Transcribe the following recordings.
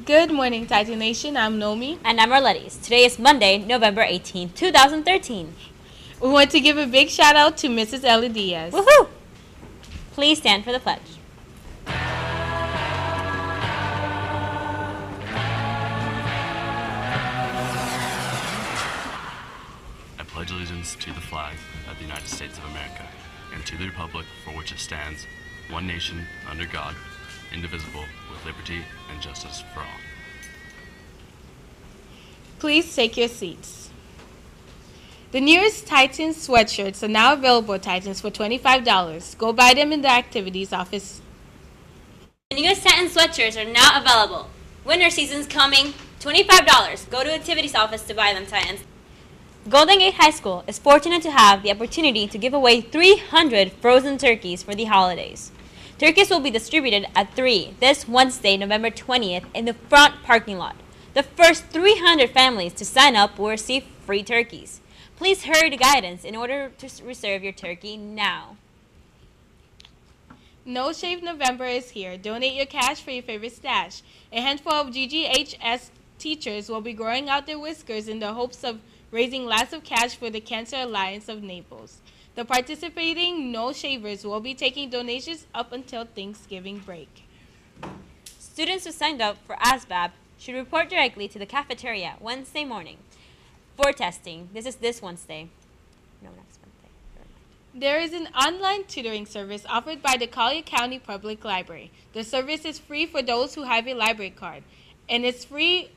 Good morning, Titan Nation. I'm Nomi. And I'm Arletis. Today is Monday, November 18, 2013. We want to give a big shout out to Mrs. Ellie Diaz. Woohoo! Please stand for the pledge. I pledge allegiance to the flag of the United States of America and to the republic for which it stands, one nation, under God, indivisible, with liberty and justice for all. Please take your seats. The newest Titans sweatshirts are now available at Titans for $25. Go buy them in the activities office. The newest Titan sweatshirts are now available. Winter season's coming. $25. Go to activities office to buy them, Titans. Golden Gate High School is fortunate to have the opportunity to give away 300 frozen turkeys for the holidays. Turkeys will be distributed at 3 this Wednesday, November 20th, in the front parking lot. The first 300 families to sign up will receive free turkeys. Please hurry to guidance in order to reserve your turkey now. No Shave November is here. Donate your cash for your favorite stash. A handful of GGHS teachers will be growing out their whiskers in the hopes of raising lots of cash for the Cancer Alliance of Naples. The participating no shavers will be taking donations up until Thanksgiving break. Students who signed up for ASVAB should report directly to the cafeteria Wednesday morning for testing. This is this Wednesday. No, next Wednesday. There is an online tutoring service offered by the Collier County Public Library. The service is free for those who have a library card, and it's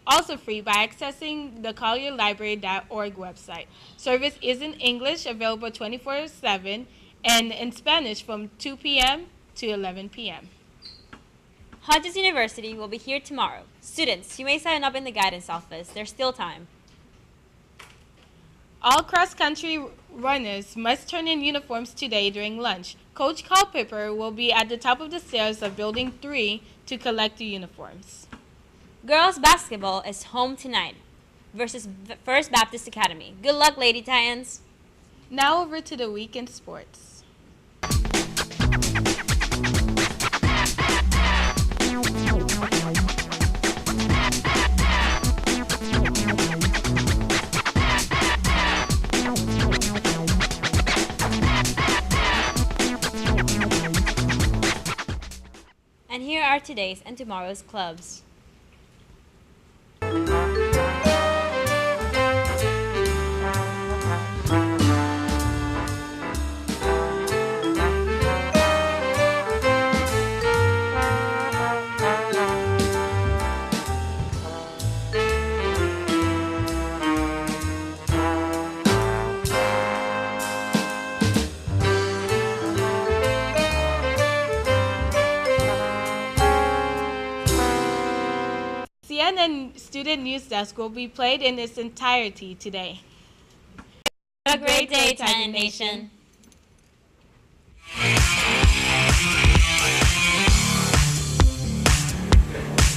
also free by accessing the collierlibrary.org website. Service is in English, available 24/7, and in Spanish from 2 p.m. to 11 p.m. Hodges University will be here tomorrow. Students, you may sign up in the guidance office. There's still time. All cross-country runners must turn in uniforms today during lunch. Coach Culpepper will be at the top of the stairs of Building 3 to collect the uniforms. Girls basketball is home tonight versus First Baptist Academy. Good luck, Lady Titans. Now over to the week in sports. And here are today's and tomorrow's clubs. CNN Student News Desk will be played in its entirety today. Have a great day, Titan Nation.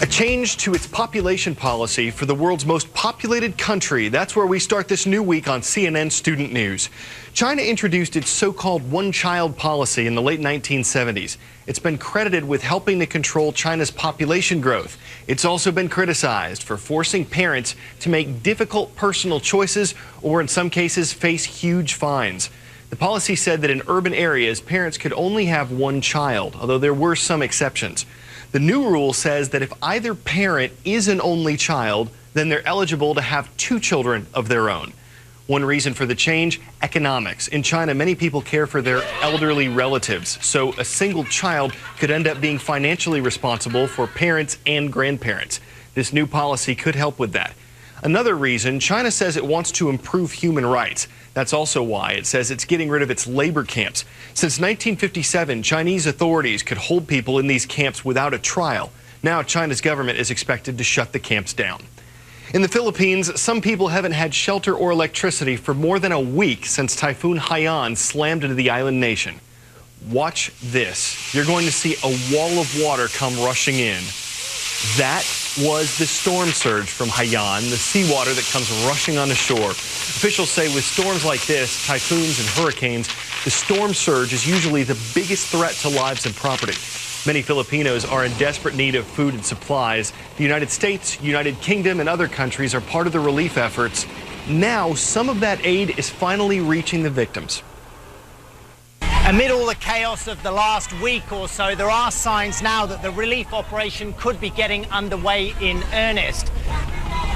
A change to its population policy for the world's most populated country. That's where we start this new week on CNN Student News. China introduced its so-called one-child policy in the late 1970s. It's been credited with helping to control China's population growth. It's also been criticized for forcing parents to make difficult personal choices or, in some cases, face huge fines. The policy said that in urban areas, parents could only have one child, although there were some exceptions. The new rule says that if either parent is an only child, then they're eligible to have two children of their own. One reason for the change, economics. In China, many people care for their elderly relatives, so a single child could end up being financially responsible for parents and grandparents. This new policy could help with that. Another reason, China says it wants to improve human rights. That's also why it says it's getting rid of its labor camps. Since 1957, Chinese authorities could hold people in these camps without a trial. Now China's government is expected to shut the camps down. In the Philippines, some people haven't had shelter or electricity for more than a week since Typhoon Haiyan slammed into the island nation. Watch this. You're going to see a wall of water come rushing in. That was the storm surge from Haiyan, the seawater that comes rushing onto shore. Officials say with storms like this, typhoons and hurricanes, the storm surge is usually the biggest threat to lives and property. Many Filipinos are in desperate need of food and supplies. The United States, United Kingdom, and other countries are part of the relief efforts. Now, some of that aid is finally reaching the victims. Amid all the chaos of the last week or so, there are signs now that the relief operation could be getting underway in earnest.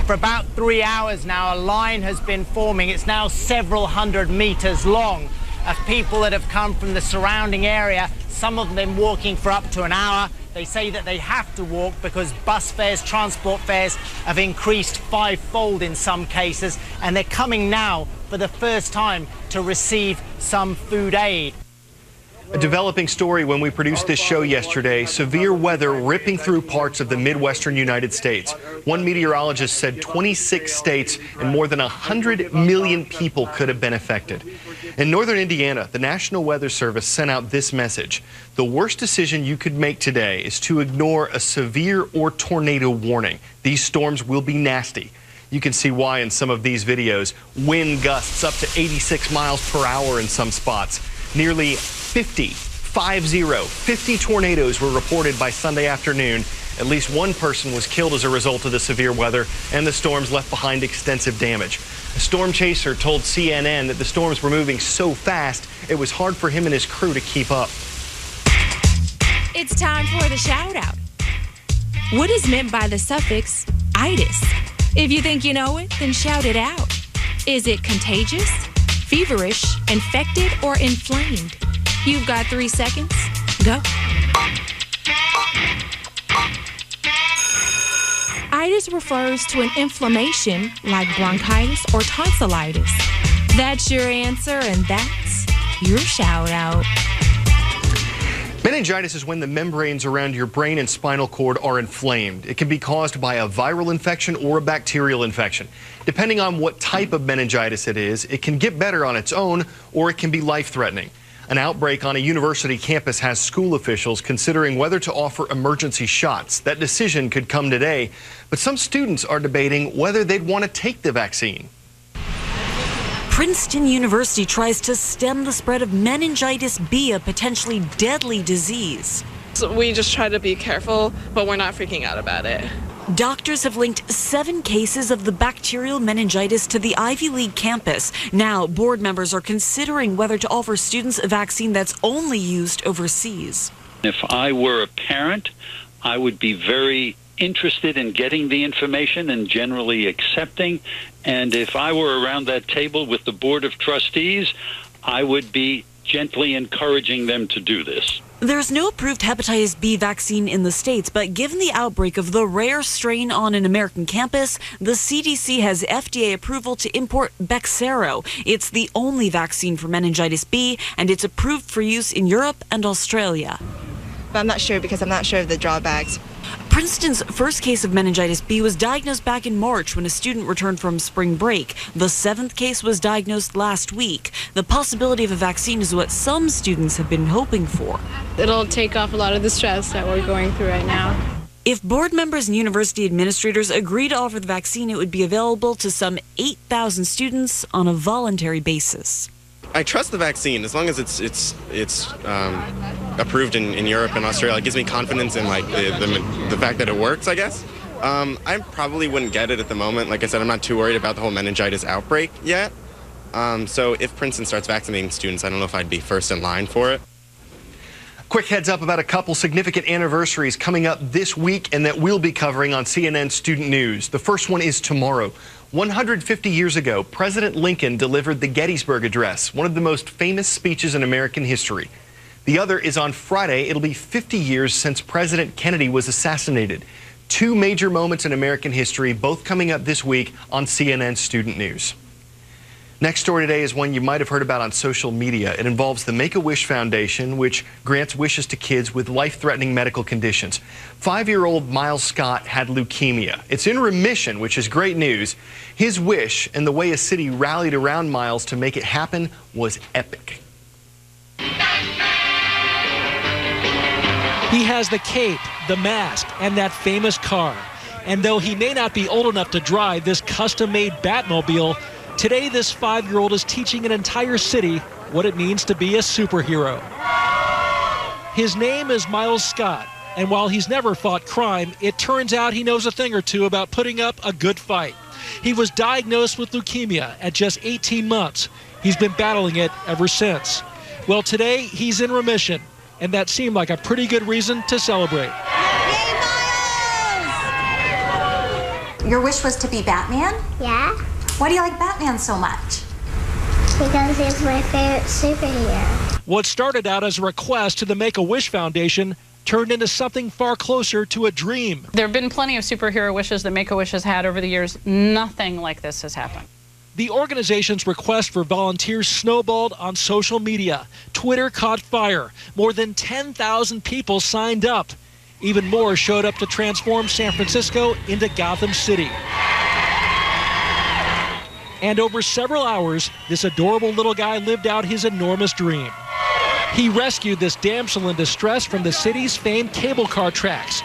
For about 3 hours now, a line has been forming. It's now several hundred meters long of people that have come from the surrounding area, some of them walking for up to an hour. They say that they have to walk because bus fares, transport fares have increased 5-fold in some cases, and they're coming now for the first time to receive some food aid. A developing story when we produced this show yesterday, severe weather ripping through parts of the Midwestern United States. One meteorologist said 26 states and more than 100 million people could have been affected. In northern Indiana, the National Weather Service sent out this message. The worst decision you could make today is to ignore a severe or tornado warning. These storms will be nasty. You can see why in some of these videos. Wind gusts up to 86 miles per hour in some spots. Nearly 50 tornadoes were reported by Sunday afternoon. At least one person was killed as a result of the severe weather, and the storms left behind extensive damage. A storm chaser told CNN that the storms were moving so fast, it was hard for him and his crew to keep up. It's time for the shout out. What is meant by the suffix itis? If you think you know it, then shout it out. Is it contagious, feverish, infected, or inflamed? You've got 3 seconds. Go. Itis refers to an inflammation like bronchitis or tonsillitis. That's your answer, and that's your shout out. Meningitis is when the membranes around your brain and spinal cord are inflamed. It can be caused by a viral infection or a bacterial infection. Depending on what type of meningitis it is, it can get better on its own or it can be life-threatening. An outbreak on a university campus has school officials considering whether to offer emergency shots. That decision could come today, but some students are debating whether they'd want to take the vaccine. Princeton University tries to stem the spread of meningitis B, a potentially deadly disease. So we just try to be careful, but we're not freaking out about it. Doctors have linked 7 cases of the bacterial meningitis to the Ivy League campus. Now, board members are considering whether to offer students a vaccine that's only used overseas. If I were a parent, I would be very interested in getting the information and generally accepting. And if I were around that table with the Board of Trustees, I would be gently encouraging them to do this. There's no approved hepatitis B vaccine in the States, but given the outbreak of the rare strain on an American campus, the CDC has FDA approval to import Bexsero. It's the only vaccine for meningitis B, and it's approved for use in Europe and Australia. But I'm not sure because I'm not sure of the drawbacks. Princeton's first case of meningitis B was diagnosed back in March when a student returned from spring break. The 7th case was diagnosed last week. The possibility of a vaccine is what some students have been hoping for. It'll take off a lot of the stress that we're going through right now. If board members and university administrators agree to offer the vaccine, it would be available to some 8,000 students on a voluntary basis. I trust the vaccine as long as it's approved in Europe and Australia. It gives me confidence in like the fact that it works, I guess. I probably wouldn't get it at the moment. Like I said, I'm not too worried about the whole meningitis outbreak yet. So if Princeton starts vaccinating students, I don't know if I'd be first in line for it. Quick heads up about a couple significant anniversaries coming up this week and that we'll be covering on CNN Student News. The first one is tomorrow. 150 years ago, President Lincoln delivered the Gettysburg Address, one of the most famous speeches in American history. The other is on Friday. It'll be 50 years since President Kennedy was assassinated. 2 major moments in American history, both coming up this week on CNN Student News. Next story today is one you might have heard about on social media. It involves the Make-A-Wish Foundation, which grants wishes to kids with life-threatening medical conditions. 5-year-old Miles Scott had leukemia. It's in remission, which is great news. His wish and the way a city rallied around Miles to make it happen was epic. He has the cape, the mask, and that famous car. And though he may not be old enough to drive this custom-made Batmobile, today this 5-year-old is teaching an entire city what it means to be a superhero. His name is Miles Scott, and while he's never fought crime, it turns out he knows a thing or two about putting up a good fight. He was diagnosed with leukemia at just 18 months. He's been battling it ever since. Well, today he's in remission, and that seemed like a pretty good reason to celebrate. Your wish was to be Batman? Yeah. Why do you like Batman so much? Because he's my favorite superhero. What started out as a request to the Make-A-Wish Foundation turned into something far closer to a dream. There have been plenty of superhero wishes that Make-A-Wish has had over the years. Nothing like this has happened. The organization's request for volunteers snowballed on social media. Twitter caught fire. More than 10,000 people signed up. Even more showed up to transform San Francisco into Gotham City. And over several hours, this adorable little guy lived out his enormous dream. He rescued this damsel in distress from the city's famed cable car tracks.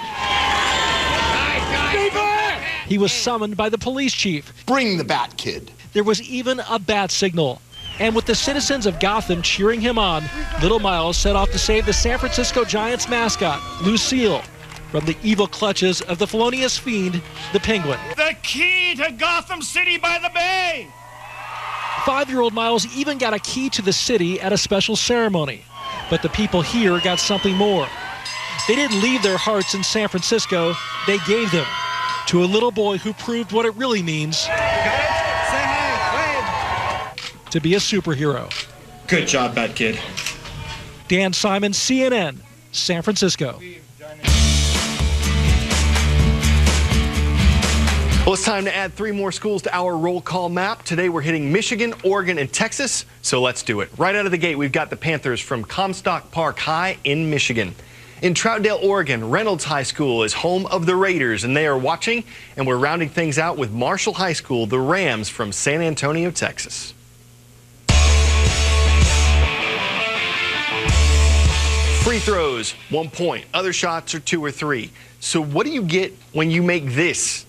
He was summoned by the police chief. Bring the Bat Kid. There was even a bat signal. And with the citizens of Gotham cheering him on, little Miles set off to save the San Francisco Giants mascot, Lucille, from the evil clutches of the felonious fiend, the Penguin. The key to Gotham City by the Bay! 5-year-old Miles even got a key to the city at a special ceremony. But the people here got something more. They didn't leave their hearts in San Francisco, they gave them to a little boy who proved what it really means to be a superhero. Good job, Bat Kid. Dan Simon, CNN, San Francisco. Well, it's time to add 3 more schools to our roll call map. Today we're hitting Michigan, Oregon, and Texas, so let's do it. Right out of the gate, we've got the Panthers from Comstock Park High in Michigan. In Troutdale, Oregon, Reynolds High School is home of the Raiders, and they are watching, and we're rounding things out with Marshall High School, the Rams from San Antonio, Texas. Free throws, 1 point. Other shots are 2 or 3. So what do you get when you make this?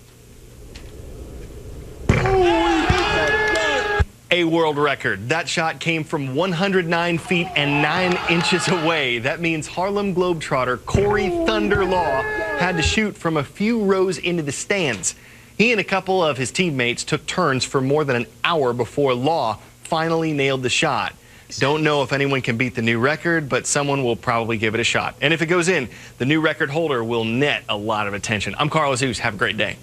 A world record. That shot came from 109 feet and 9 inches away. That means Harlem Globetrotter Corey Thunder Law had to shoot from a few rows into the stands. He and a couple of his teammates took turns for more than an hour before Law finally nailed the shot. Don't know if anyone can beat the new record, but someone will probably give it a shot. And if it goes in, the new record holder will net a lot of attention. I'm Carl Azus. Have a great day.